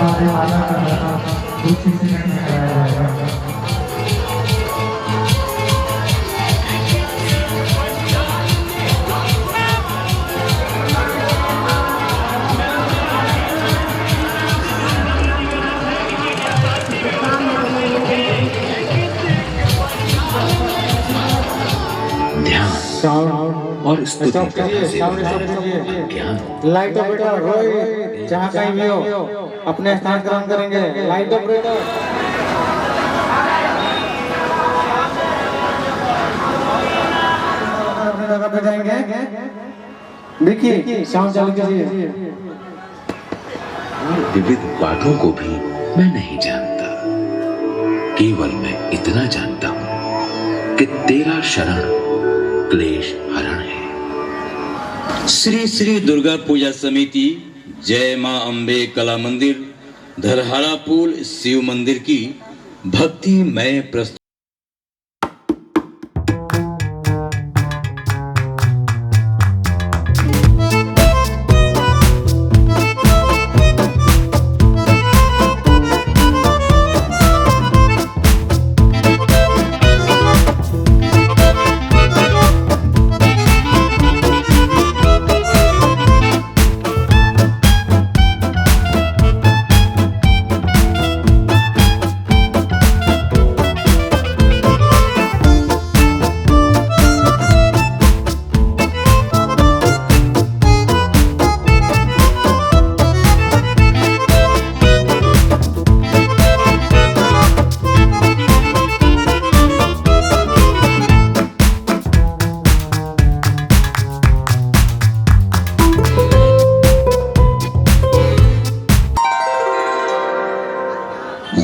आगे माला का धारण दूसरी सेकंड में कराया जाएगा। और स्तुति करने से ज्ञान। लाइट ऑपरेटर रोहित जहाँ कहीं भी हो अपने स्थान ग्रहण करेंगे। लाइट ऑपरेटर अपने जगह पे जाएंगे। देखिए साउंड चालू कीजिए। विविध पाठों को भी मैं नहीं जानता, केवल मैं इतना जानता हूँ कि तेरा शरण क्लेश हरण है। श्री श्री दुर्गा पूजा समिति जय मां अंबे कला मंदिर धरहरा पुल शिव मंदिर की भक्तिमय प्रस्तुति।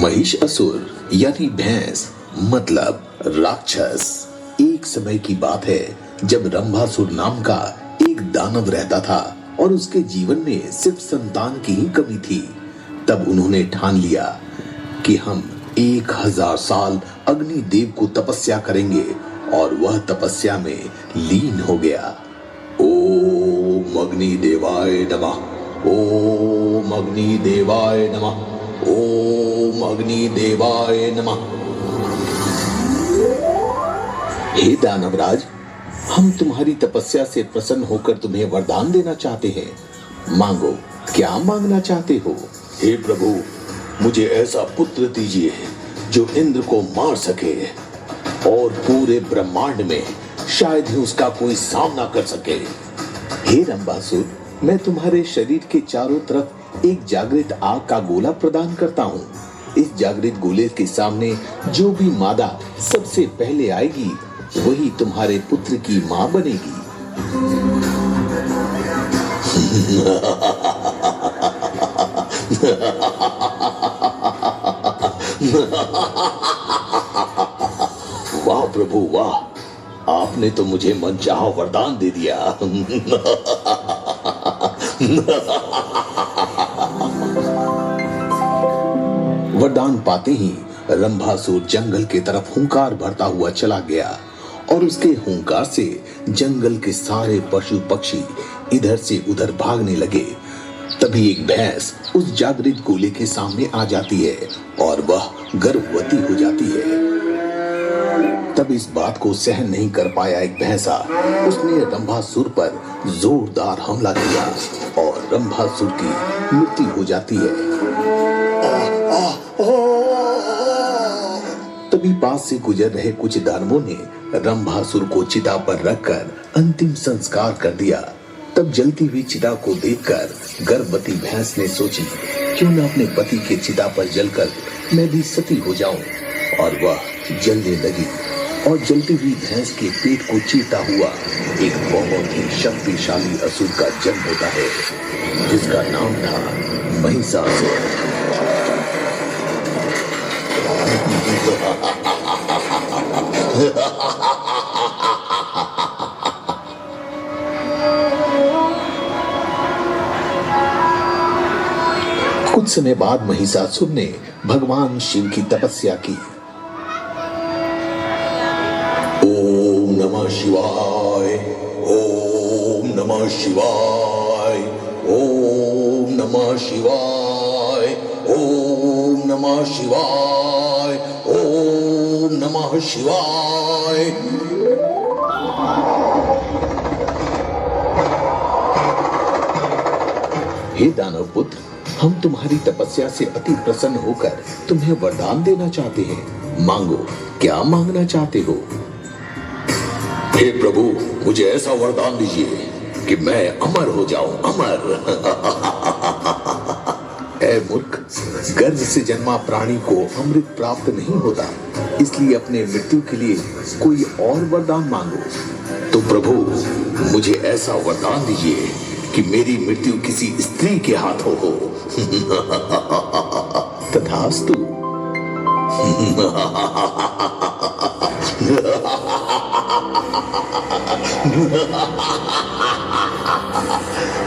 महिषासुर यानी भैंस मतलब राक्षस। एक समय की बात है जब रंभासुर नाम का एक दानव रहता था और उसके जीवन में सिर्फ संतान की ही कमी थी। तब उन्होंने ठान लिया कि हम 1000 साल अग्नि देव को तपस्या करेंगे और वह तपस्या में लीन हो गया। ओम अग्नि देवाय नमः, ओम अग्नि देवाय नमः, ओम अग्नि देवाय नमः। हे दानवराज, हम तुम्हारी तपस्या से प्रसन्न होकर तुम्हें वरदान देना चाहते हैं। मांगो, क्या मांगना चाहते हो? हे प्रभु, मुझे ऐसा पुत्र दीजिए जो इंद्र को मार सके और पूरे ब्रह्मांड में शायद ही उसका कोई सामना कर सके। हे रंभासुर, मैं तुम्हारे शरीर के चारों तरफ एक जागृत आग का गोला प्रदान करता हूँ। इस जागृत गोले के सामने जो भी मादा सबसे पहले आएगी वही तुम्हारे पुत्र की मां बनेगी। वाह प्रभु वाह, आपने तो मुझे मनचाहा वरदान दे दिया। वरदान पाते ही रंभासुर जंगल की तरफ हुंकार भरता हुआ चला गया और उसके हुंकार से जंगल के सारे पशु पक्षी इधर से उधर भागने लगे। तभी एक भैंस उस जागृत गोले के सामने आ जाती है और वह गर्भवती हो जाती है। तब इस बात को सहन नहीं कर पाया एक भैंसा, उसने रंभासुर पर जोरदार हमला किया और रंभासुर की मृत्यु हो जाती है। तभी पास से गुजर रहे कुछ दानवों ने रंभासुर को चिता पर रखकर अंतिम संस्कार कर दिया। तब जलती हुई चिता को देखकर गर्भवती भैंस ने सोची, क्यों न अपने पति के चिता पर जलकर मैं भी सती हो जाऊं। और वह जलने लगी और जलती हुई भैंस के पेट को चीरता हुआ एक बहुत ही शक्तिशाली असुर का जन्म होता है, जिसका नाम था महिषासुर। कुछ समय बाद महिषासुर ने भगवान शिव की तपस्या की। ओम नमः शिवाय, ओम नमः शिवाय, ओम नमः शिवाय, ओम नमः शिवाय, ओम नमः शिवाय। हे दानव पुत्र, हम तुम्हारी तपस्या से अति प्रसन्न होकर तुम्हें वरदान देना चाहते हैं। मांगो, क्या मांगना चाहते हो? हे प्रभु, मुझे ऐसा वरदान दीजिए कि मैं अमर हो जाऊं, अमर। ऐ मूर्ख, गर्भ से जन्मा प्राणी को अमृत प्राप्त नहीं होता, इसलिए अपने मृत्यु के लिए कोई और वरदान मांगो। तो प्रभु, मुझे ऐसा वरदान दीजिए कि मेरी मृत्यु किसी स्त्री के हाथों हो। तथास्तु।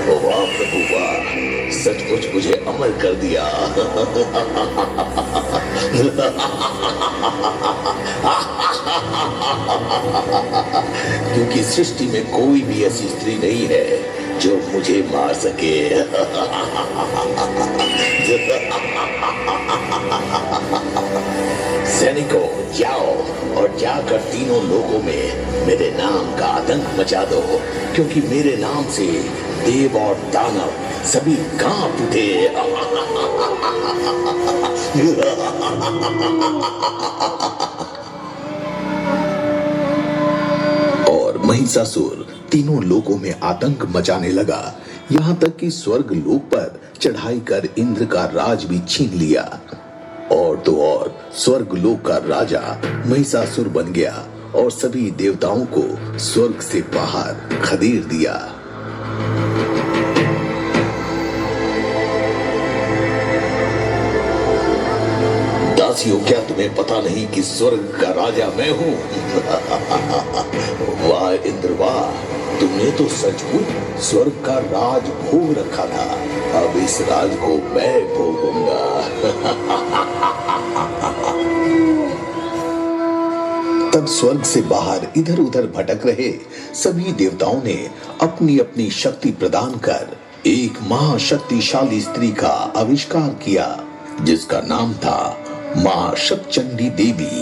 वाह प्रभु वाह, सचमुच मुझे अमर कर दिया। क्योंकि सृष्टि में कोई भी ऐसी स्त्री नहीं है जो मुझे मार सके। सैनिकों, जाओ और जाकर तीनों लोगों में मेरे नाम का आतंक मचा दो, क्योंकि मेरे नाम से देव और दानव सभी कांप उठे। और महिषासुर तीनों लोकों में आतंक मचाने लगा, यहाँ तक कि स्वर्ग लोक पर चढ़ाई कर इंद्र का राज भी छीन लिया। और तो और स्वर्ग लोक का राजा महिषासुर बन गया और सभी देवताओं को स्वर्ग से बाहर खदेड़ दिया। दासियों, क्या तुम्हें पता नहीं कि स्वर्ग का राजा मैं हूं? वाह इंद्र वाह, तुमने तो सचमुच स्वर्ग का राज भोग रखा था, अब इस राज को मैं भोगूंगा। तब स्वर्ग से बाहर इधर उधर भटक रहे सभी देवताओं ने अपनी अपनी शक्ति प्रदान कर एक महाशक्तिशाली स्त्री का आविष्कार किया, जिसका नाम था मां शतचंडी देवी।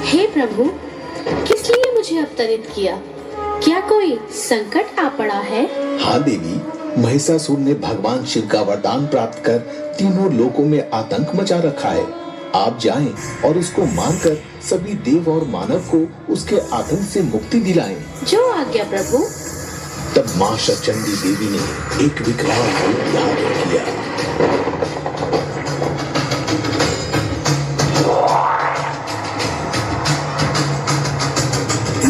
हे प्रभु, किस लिए मुझे अवतरित किया? क्या कोई संकट आ पड़ा है? हाँ देवी, महिषासुर ने भगवान शिव का वरदान प्राप्त कर तीनों लोकों में आतंक मचा रखा है। आप जाएं और उसको मारकर सभी देव और मानव को उसके आतंक से मुक्ति दिलाएं। जो आज्ञा प्रभु। तब मां शतचंडी देवी ने एक विकराल रूप धारण किया।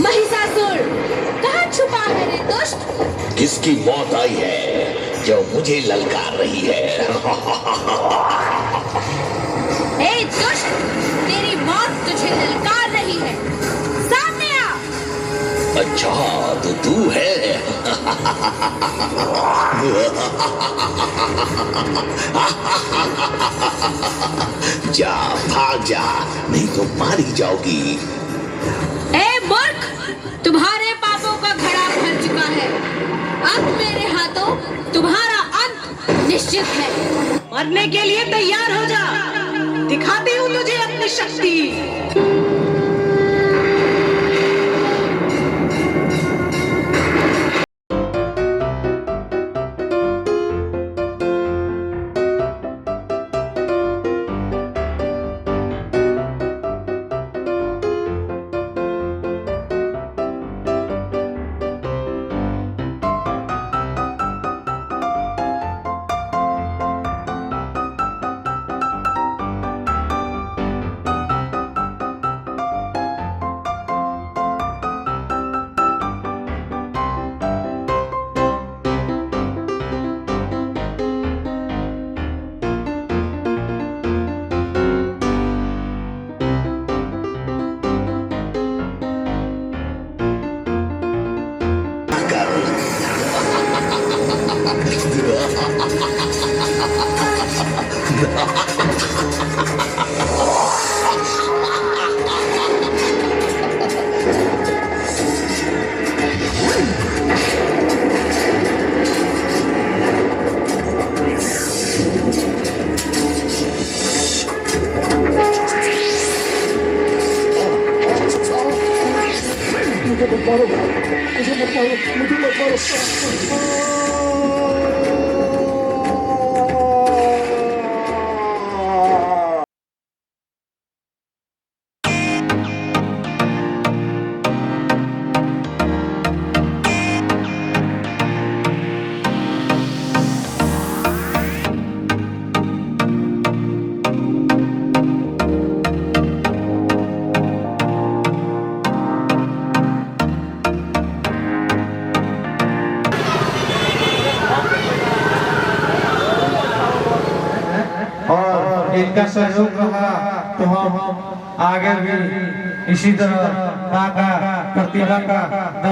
महिषासुर, कहाँ छुपा है रे दुष्ट? किसकी मौत आई है जो मुझे ललकार रही है? हे दुष्ट, तेरी मौत तुझे ललकार रही है, सामने आ। अच्छा, तो तू है। जा, भाग जा, नहीं तो मारी जाओगी। ए मूर्ख, तुम्हारे पापों का घड़ा भर चुका है, अब मेरे हाथों तुम्हारा अंत निश्चित है। मरने के लिए तैयार हो जा, दिखाती हूँ तुझे अपनी शक्ति। मारो, मुझे मत मारो, मुझे मत मारो। और इनका सहयोग रहा तो हम आगे भी इसी तरह प्रतिभा का